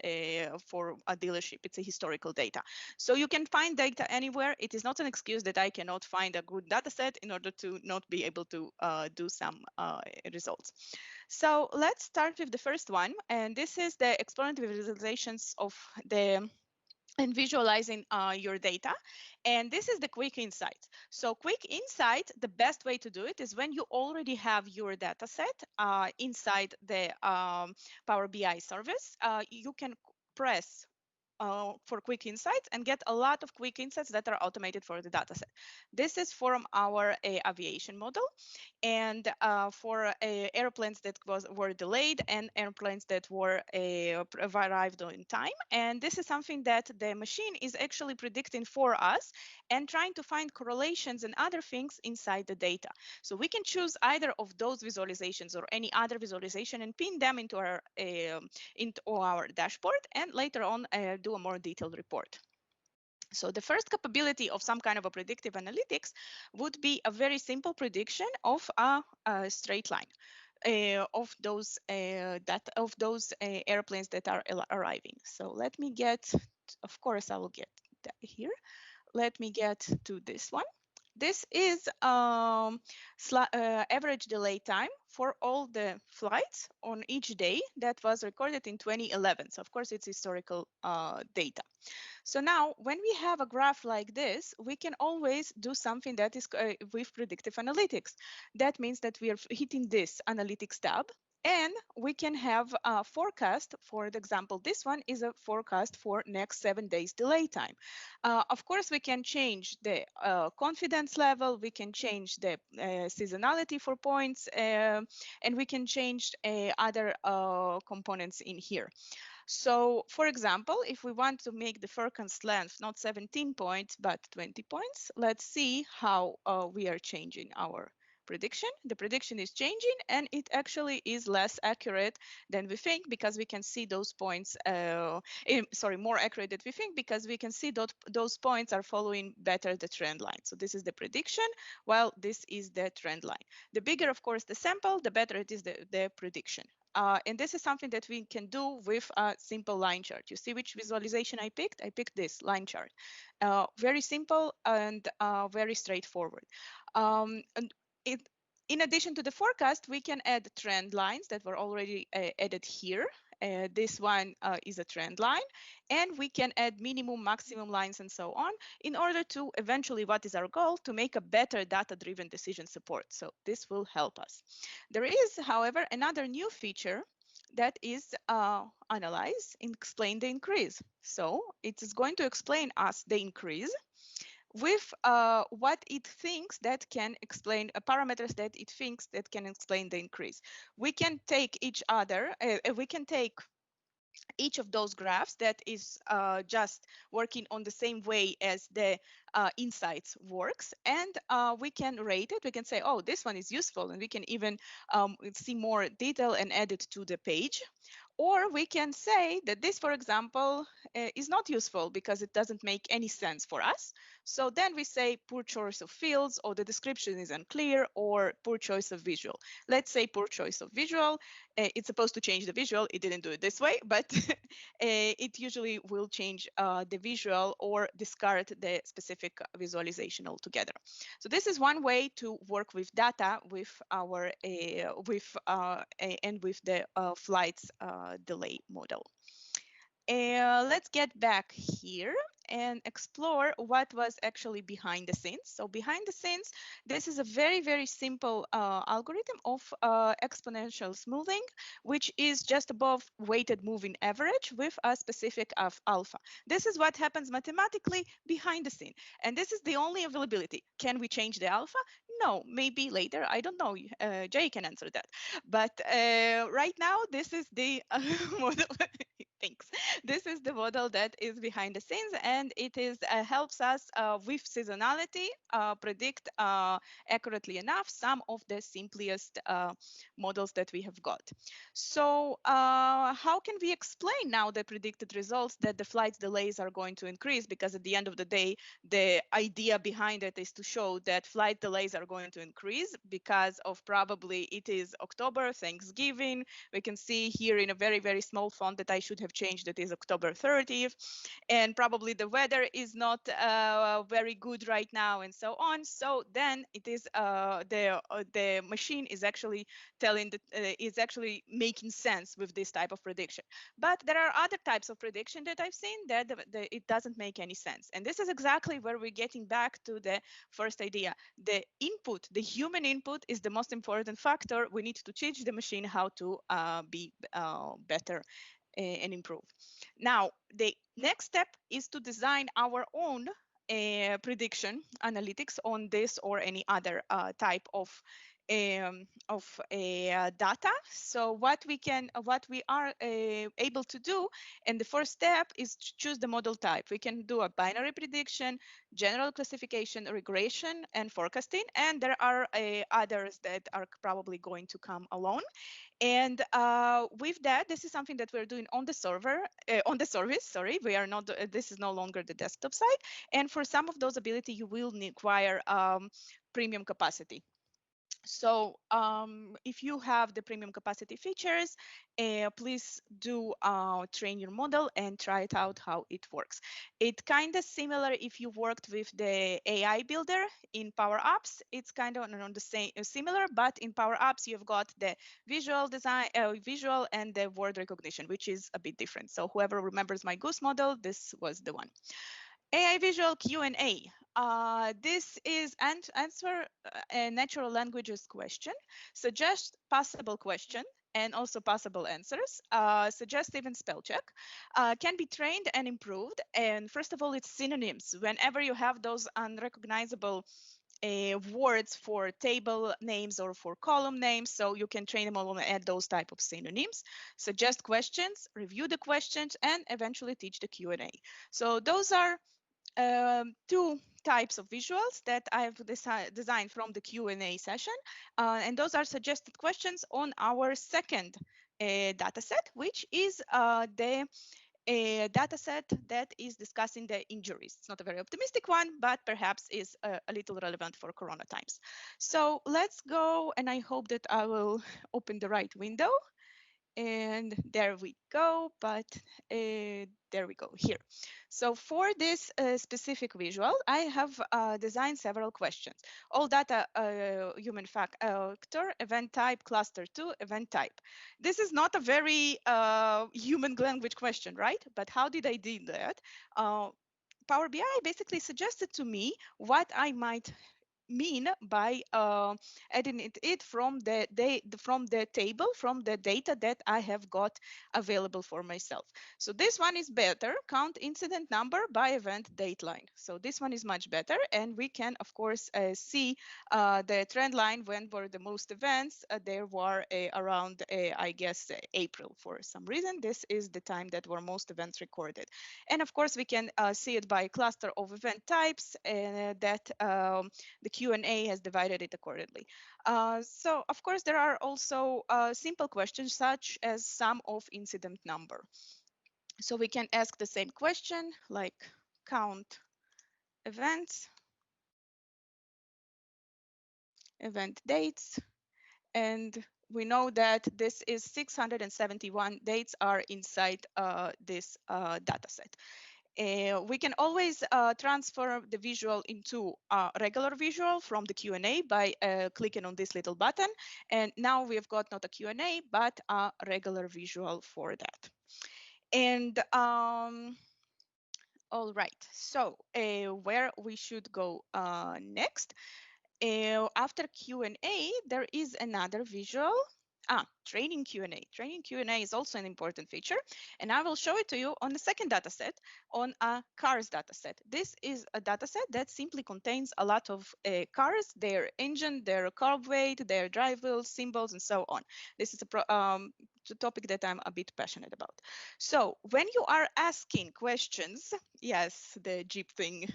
for a dealership. It's a historical data. So you can find data anywhere. It is not an excuse that I cannot find a good data set in order to not be able to do some results. So let's start with the first one. And this is the explorative visualizations of the and visualizing your data. And this is the quick insight. So quick insight, the best way to do it is when you already have your data set inside the Power BI service, you can press for quick insights and get a lot of quick insights that are automated for the dataset. This is from our aviation model, and for airplanes that were delayed and airplanes that were arrived on time. And this is something that the machine is actually predicting for us and trying to find correlations and other things inside the data. So we can choose either of those visualizations or any other visualization and pin them into our dashboard, and later on do a more detailed report. So the first capability of some kind of a predictive analytics would be a very simple prediction of a straight line of those airplanes that are arriving. So let me get, of course, I will get that here. Let me get to this one. This is average delay time for all the flights on each day that was recorded in 2011. So of course, it's historical data. So now when we have a graph like this, we can always do something that is with predictive analytics. That means that we are hitting this analytics tab, And we can have a forecast. For example, this one is a forecast for next 7 days delay time. Of course, we can change the confidence level, we can change the seasonality for points, and we can change other components in here. So, for example, if we want to make the forecast length not 17 points, but 20 points, let's see how we are changing our prediction. The prediction is changing, and it actually is less accurate than we think, because we can see those points, sorry, more accurate than we think, because we can see that those points are following better the trend line. So this is the prediction, while this is the trend line. The bigger, of course, the sample, the better it is the prediction. And this is something that we can do with a simple line chart. You see which visualization I picked? I picked this line chart. Very simple and very straightforward. And in addition to the forecast, we can add trend lines that were already added here. This one is a trend line, and we can add minimum, maximum lines, and so on, in order to eventually, what is our goal? To make a better data-driven decision support. So this will help us. There is, however, another new feature that is analyze and explain the increase. So it is going to explain us the increase with what it thinks that can explain parameters that it thinks that can explain the increase. We can take we can take each of those graphs that is just working on the same way as the insights works, and we can rate it. We can say, oh, this one is useful, and we can even see more detail and add it to the page. Or we can say that this, for example, is not useful because it doesn't make any sense for us. So then we say poor choice of fields, or the description is unclear, or poor choice of visual. Let's say poor choice of visual. It's supposed to change the visual. It didn't do it this way, but it usually will change the visual or discard the specific visualization altogether. So this is one way to work with data with our and with the flights delay model. Let's get back here and explore what was actually behind the scenes. So behind the scenes, this is a very, very simple algorithm of exponential smoothing, which is just above weighted moving average with a specific of alpha. This is what happens mathematically behind the scene. And this is the only availability. Can we change the alpha? No, maybe later. I don't know. Jay can answer that. But right now, this is the model. Thanks. This is the model that is behind the scenes, and it is helps us with seasonality predict accurately enough some of the simplest models that we have got. So how can we explain now the predicted results that the flight delays are going to increase? Because at the end of the day, the idea behind it is to show that flight delays are going to increase because of probably it is October, Thanksgiving. We can see here in a very, very small font that I should have changed, that is October 30th. And probably the weather is not very good right now, and so on. So then it is the machine is actually telling that is actually making sense with this type of prediction. But there are other types of prediction that I've seen that it doesn't make any sense. And this is exactly where we're getting back to the first idea. The input, the human input, is the most important factor. We need to teach the machine how to be better and improve. Now, the next step is to design our own prediction analytics on this or any other type of data. So what we are able to do, and the first step is to choose the model type. We can do a binary prediction, general classification, regression, and forecasting, and there are others that are probably going to come along. And with that, this is something that we're doing on the server, on the service. Sorry, we are not. This is no longer the desktop side. And for some of those ability, you will require premium capacity. So if you have the premium capacity features, please do train your model and try it out how it works. It's kind of similar if you worked with the AI builder in Power Apps. It's kind of on the same similar, but in Power Apps you've got the visual design, visual and the word recognition, which is a bit different. So whoever remembers my Goose model, this was the one. AI visual Q&A. This is answer a natural languages question. Suggest possible question and also possible answers, suggestive and spell check, can be trained and improved. And first of all, it's synonyms. Whenever you have those unrecognizable words for table names or for column names, so you can train them all and add those type of synonyms, suggest questions, review the questions, and eventually teach the Q&A. So those are two types of visuals that I've designed from the Q&A session, and those are suggested questions on our second data set, which is the data set that is discussing the injuries. It's not a very optimistic one, but perhaps is a little relevant for Corona times. So let's go, and I hope that I will open the right window. And there we go, but there we go here. So for this specific visual, I have designed several questions. All data, human factor, event type, cluster 2, event type. This is not a very human language question, right? But how did I do that? Power BI basically suggested to me what I might mean by adding it from the table, from the data that I have got available for myself. So this one is better, count incident number by event dateline. So this one is much better, and we can of course see the trend line. When were the most events? There were around I guess April. For some reason, this is the time that were most events recorded. And of course we can see it by cluster of event types, that the Q&A has divided it accordingly. So of course there are also simple questions such as sum of incident number. So we can ask the same question like count events, event dates, and we know that this is 671 dates are inside this data set. We can always transfer the visual into a regular visual from the Q&A by clicking on this little button. And now we've got not a Q&A, but a regular visual for that. And all right, so where we should go next? After Q&A, there is another visual. Training Q&A. Training Q&A is also an important feature, and I will show it to you on the second dataset, on a cars dataset. This is a dataset that simply contains a lot of cars, their engine, their carb weight, their drive wheels, symbols, and so on. This is a topic that I'm a bit passionate about. So when you are asking questions, yes, the Jeep thing,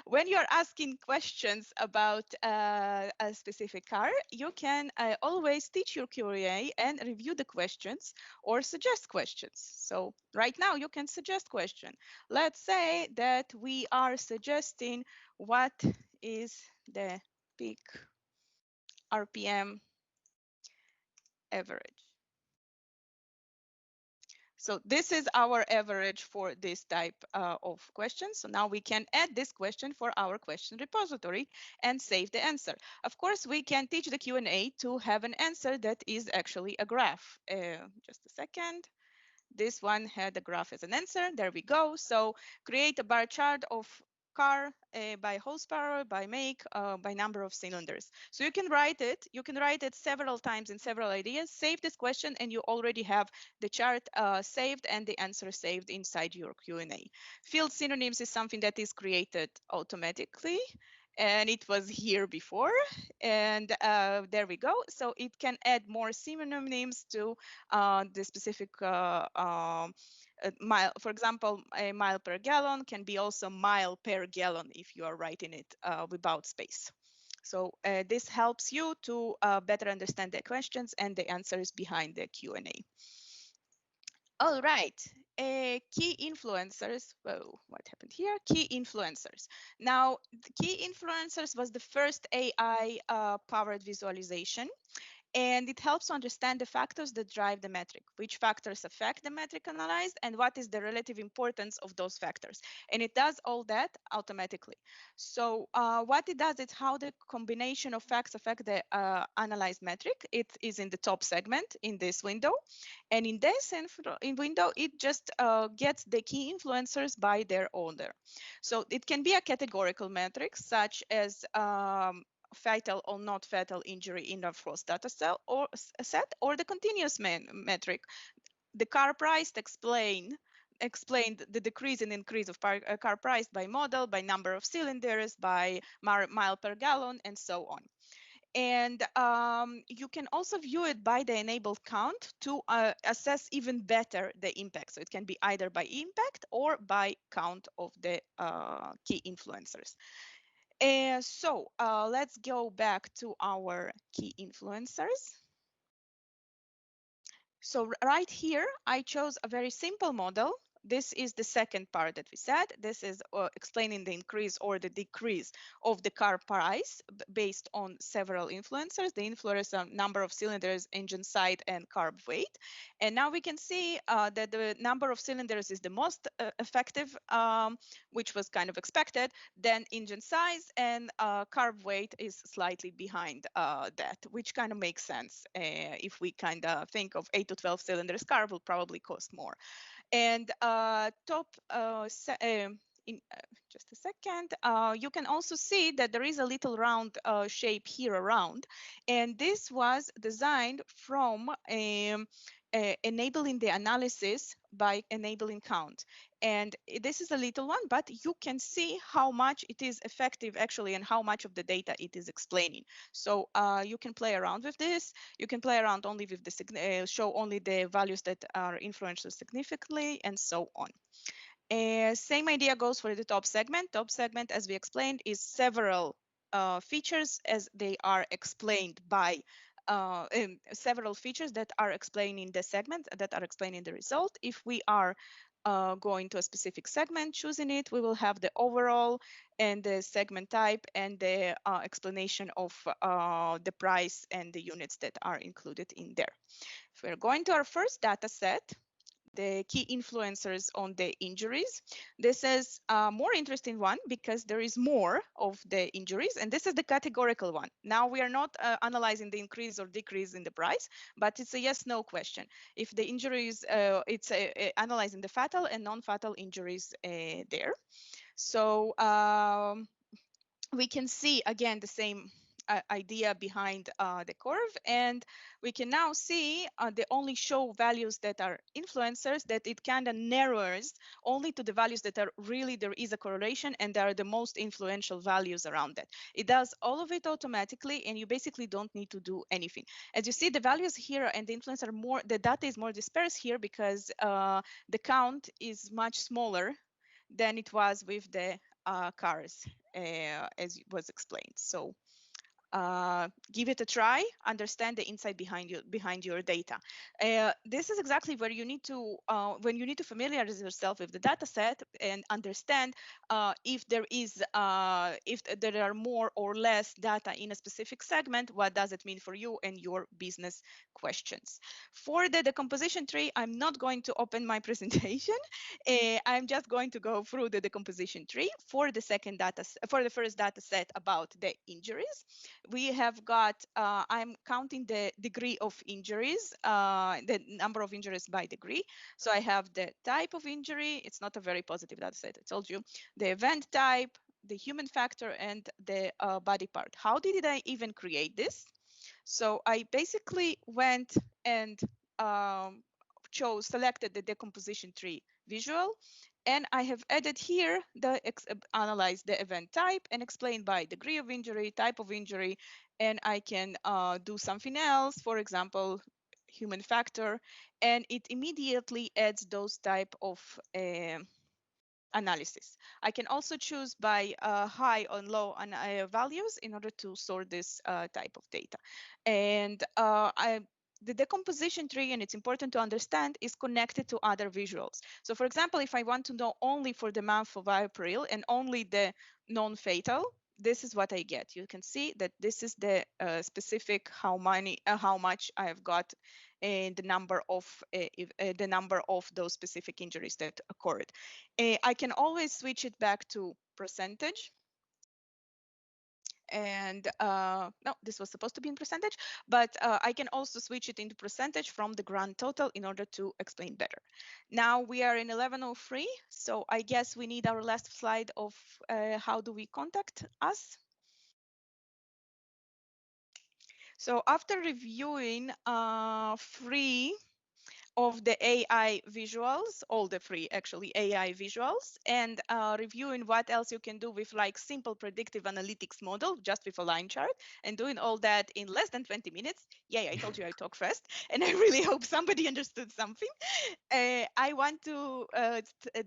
when you're asking questions about a specific car, you can always teach your Q&A and review the questions or suggest questions. So right now you can suggest question. Let's say that we are suggesting what is the peak RPM average. So this is our average for this type of questions. So now we can add this question for our question repository and save the answer. Of course, we can teach the Q&A to have an answer that is actually a graph. Just a second. This one had a graph as an answer. There we go. So create a bar chart of car by horsepower, by make, by number of cylinders. So you can write it. You can write it several times in several ideas. Save this question, and you already have the chart saved and the answer saved inside your Q&A. Field synonyms is something that is created automatically, and it was here before, and there we go. So it can add more synonyms to the specific mile. For example, a mile per gallon can be also mile per gallon if you are writing it without space. So this helps you to better understand the questions and the answers behind the Q&A. All right, key influencers. Whoa, what happened here? Key influencers. Now, the key influencers was the first AI powered visualization. And it helps to understand the factors that drive the metric, which factors affect the metric analyzed, and what is the relative importance of those factors. And it does all that automatically. So what it does is how the combination of facts affect the analyzed metric. It is in the top segment in this window. And in this window, it just gets the key influencers by their order. So it can be a categorical metric, such as fatal or not fatal injury in a frost data set, or the continuous metric. The car price explained the decrease and increase of car price by model, by number of cylinders, by mile per gallon, and so on. And you can also view it by the enabled count to assess even better the impact. So it can be either by impact or by count of the key influencers. So let's go back to our key influencers. So right here, I chose a very simple model. This is the second part that we said. This is explaining the increase or the decrease of the car price based on several influencers. The influencers are number of cylinders, engine side, and carb weight. And now we can see that the number of cylinders is the most effective, which was kind of expected. Then engine size and carb weight is slightly behind that, which kind of makes sense. If we kind of think of 8 to 12 cylinders car will probably cost more. And in just a second, you can also see that there is a little round shape here around, and this was designed from enabling the analysis by enabling count. And this is a little one, but you can see how much it is effective actually and how much of the data it is explaining. So you can play around with this. You can play around only with the show only the values that are influential significantly and so on. Same idea goes for the top segment. Top segment, as we explained, is several features as they are explained by several features that are explaining the segment, that are explaining the result. If we are going to a specific segment, choosing it, we will have the overall and the segment type and the explanation of the price and the units that are included in there. If we're going to our first data set, the key influencers on the injuries. This is a more interesting one because there is more of the injuries, and this is the categorical one. Now we are not analyzing the increase or decrease in the price, but it's a yes/no question. If the injuries, it's analyzing the fatal and non-fatal injuries there. So we can see again the same idea behind the curve, and we can now see they only show values that are influencers, that it kind of narrows only to the values that are really there is a correlation and there are the most influential values around that. It does all of it automatically, and you basically don't need to do anything. As you see, the values here and the influence are more, the data is more dispersed here because the count is much smaller than it was with the cars, as was explained. So give it a try, understand the insight behind your data. This is exactly where you need to when you need to familiarize yourself with the data set and understand if there are more or less data in a specific segment, what does it mean for you and your business questions. For the decomposition tree, I'm not going to open my presentation. I'm just going to go through the decomposition tree for the first data set about the injuries. We have got, I'm counting the degree of injuries, the number of injuries by degree. So I have the type of injury. It's not a very positive data set, I told you. The event type, the human factor, and the body part. How did I even create this? So I basically went and selected the decomposition tree visual, and I have added here the analyze the event type and explain by degree of injury, type of injury, and I can do something else, for example, human factor, and it immediately adds those type of analysis. I can also choose by high or low values in order to sort this type of data. And the decomposition tree, and it's important to understand, is connected to other visuals. So for example, if I want to know only for the month of April and only the non-fatal, this is what I get. You can see that this is the specific how much I have got and the number of those specific injuries that occurred. I can always switch it back to percentage. And no, this was supposed to be in percentage, but I can also switch it into percentage from the grand total in order to explain better. Now we are in 11:03, so I guess we need our last slide of how do we contact us. So after reviewing 3 of the AI visuals, all the 3 actually AI visuals, and reviewing what else you can do with like simple predictive analytics model just with a line chart, and doing all that in less than 20 minutes. Yay, I told you I talk fast, and I really hope somebody understood something. I want to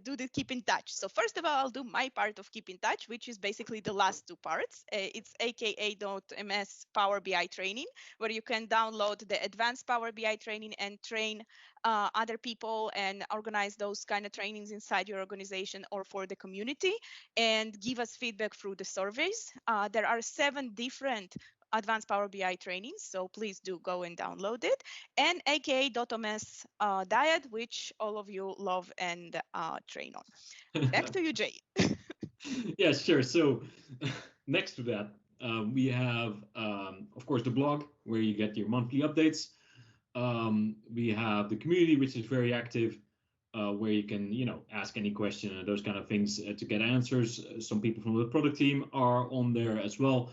do the keep in touch. So first of all, I'll do my part of keep in touch, which is basically the last 2 parts. It's aka.ms Power BI training, where you can download the advanced Power BI training and train other people and organize those kind of trainings inside your organization or for the community, and give us feedback through the surveys. There are 7 different advanced Power BI trainings, so please do go and download it. And aka.ms diet, which all of you love and train on. Back to you, Jay. Yeah, sure. So next to that, we have, of course, the blog where you get your monthly updates. We have the community, which is very active, where you can, ask any question and those kind of things to get answers. Some people from the product team are on there as well.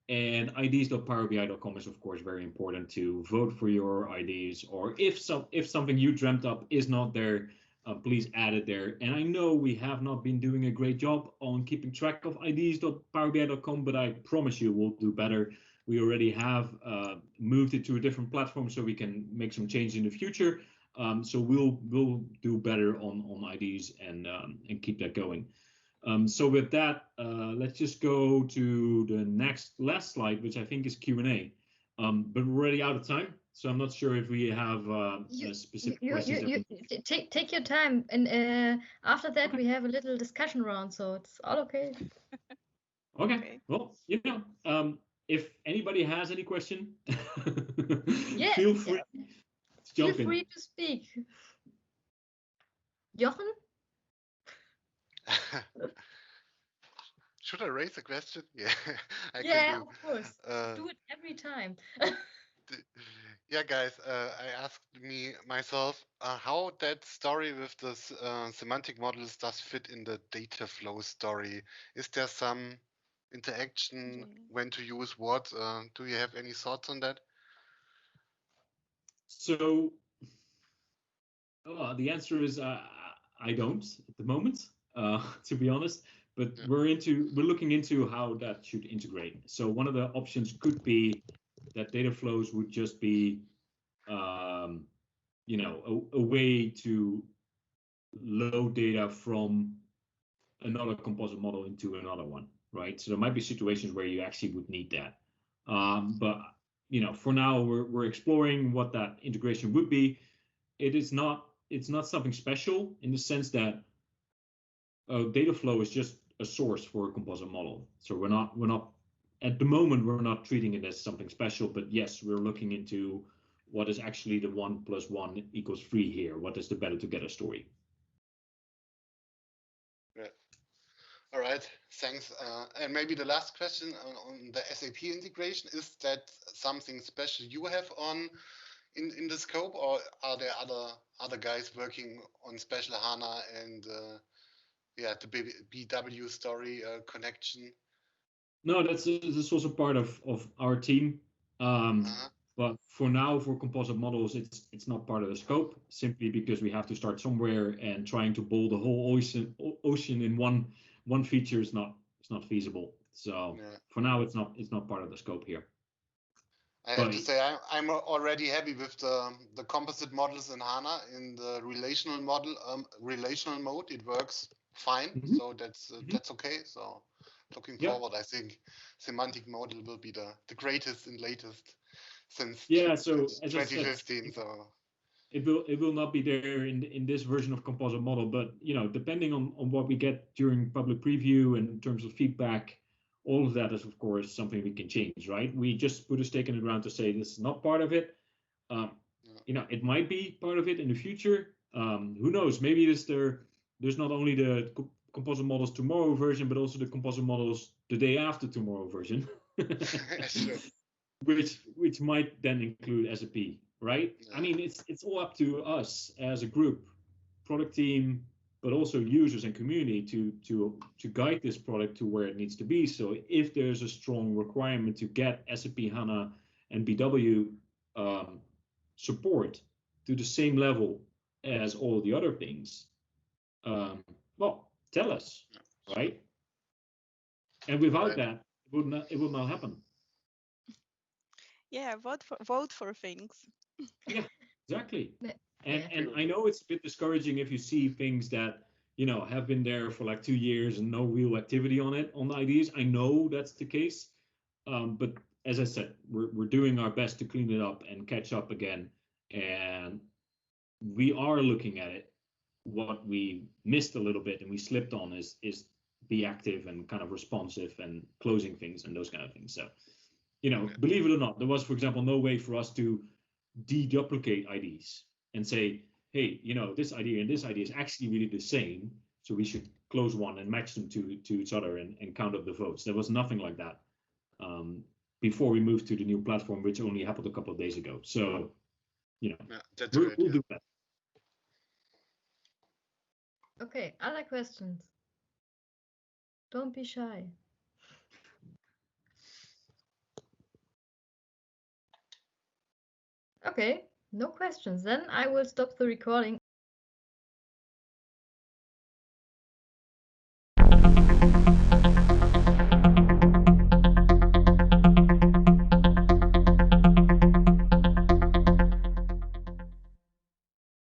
And IDs.powerbi.com is, of course, very important to vote for your IDs. Or if something you dreamt up is not there, please add it there. And I know we have not been doing a great job on keeping track of IDs.powerbi.com, but I promise you we'll do better. We already have moved it to a different platform so we can make some change in the future. So we'll do better on IDs and keep that going. So with that, let's just go to the last slide, which I think is Q&A. But we're already out of time, so I'm not sure if we have specific questions. Take your time, and after that we have a little discussion round, so it's all okay. Okay. Well, if anybody has any question, Yeah, feel free. Feel free to speak. Jochen? Should I raise a question? Yeah, I Yeah, can do. of course. Do it every time. Yeah, guys, I asked myself how that story with the semantic models does fit in the data flow story. Is there some interaction, when to use what? Do you have any thoughts on that? So the answer is I don't at the moment, to be honest. But yeah, we're looking into how that should integrate. So one of the options could be that data flows would just be, a way to load data from another composite model into another one, right? So there might be situations where you actually would need that. But for now we're exploring what that integration would be. It's not something special in the sense that data flow is just a source for a composite model. So we're not at the moment we're not treating it as something special, but yes, we're looking into what is actually the 1 + 1 = 3 here. What is the better together story? Yeah. All right, thanks. And maybe the last question on the SAP integration, is that something special you have in the scope, or are there other guys working on special HANA and the BW story connection? No, that's also part of our team. But for now, for composite models, it's not part of the scope, simply because we have to start somewhere, and trying to boil the whole ocean in one feature is not feasible. So for now, it's not part of the scope here. I have to say I'm already happy with the composite models in HANA in the relational mode. It works fine, so that's okay. So looking forward, I think semantic model will be the greatest and latest since 2015. So it will not be there in this version of composite model, but depending on what we get during public preview and in terms of feedback, all of that is of course something we can change, right? We just put a stake in the ground to say this is not part of it. It might be part of it in the future. Who knows? Maybe there's not only the composite models tomorrow version, but also the composite models the day after tomorrow version. Sure. which might then include SAP, right? I mean, it's all up to us as a group, product team, but also users and community to guide this product to where it needs to be. So if there's a strong requirement to get SAP HANA and BW support to the same level as all the other things, well, tell us, right? And without that, it would not happen. Yeah, vote for things. Yeah, exactly. Yeah. And I know it's a bit discouraging if you see things that, you know, have been there for like 2 years and no real activity on it, on the ideas. I know that's the case. But as I said, we're doing our best to clean it up and catch up again. And we are looking at it. What we missed a little bit and we slipped on is be active and kind of responsive and closing things and those kind of things. So, you know, believe it or not, there was, for example, no way for us to deduplicate IDs and say, hey, you know, this idea and this idea is actually really the same, so we should close one and match them to each other and count up the votes. There was nothing like that before we moved to the new platform, which only happened a couple of days ago. So, you know, we'll do that. Okay, other questions? Don't be shy. Okay, no questions. Then I will stop the recording.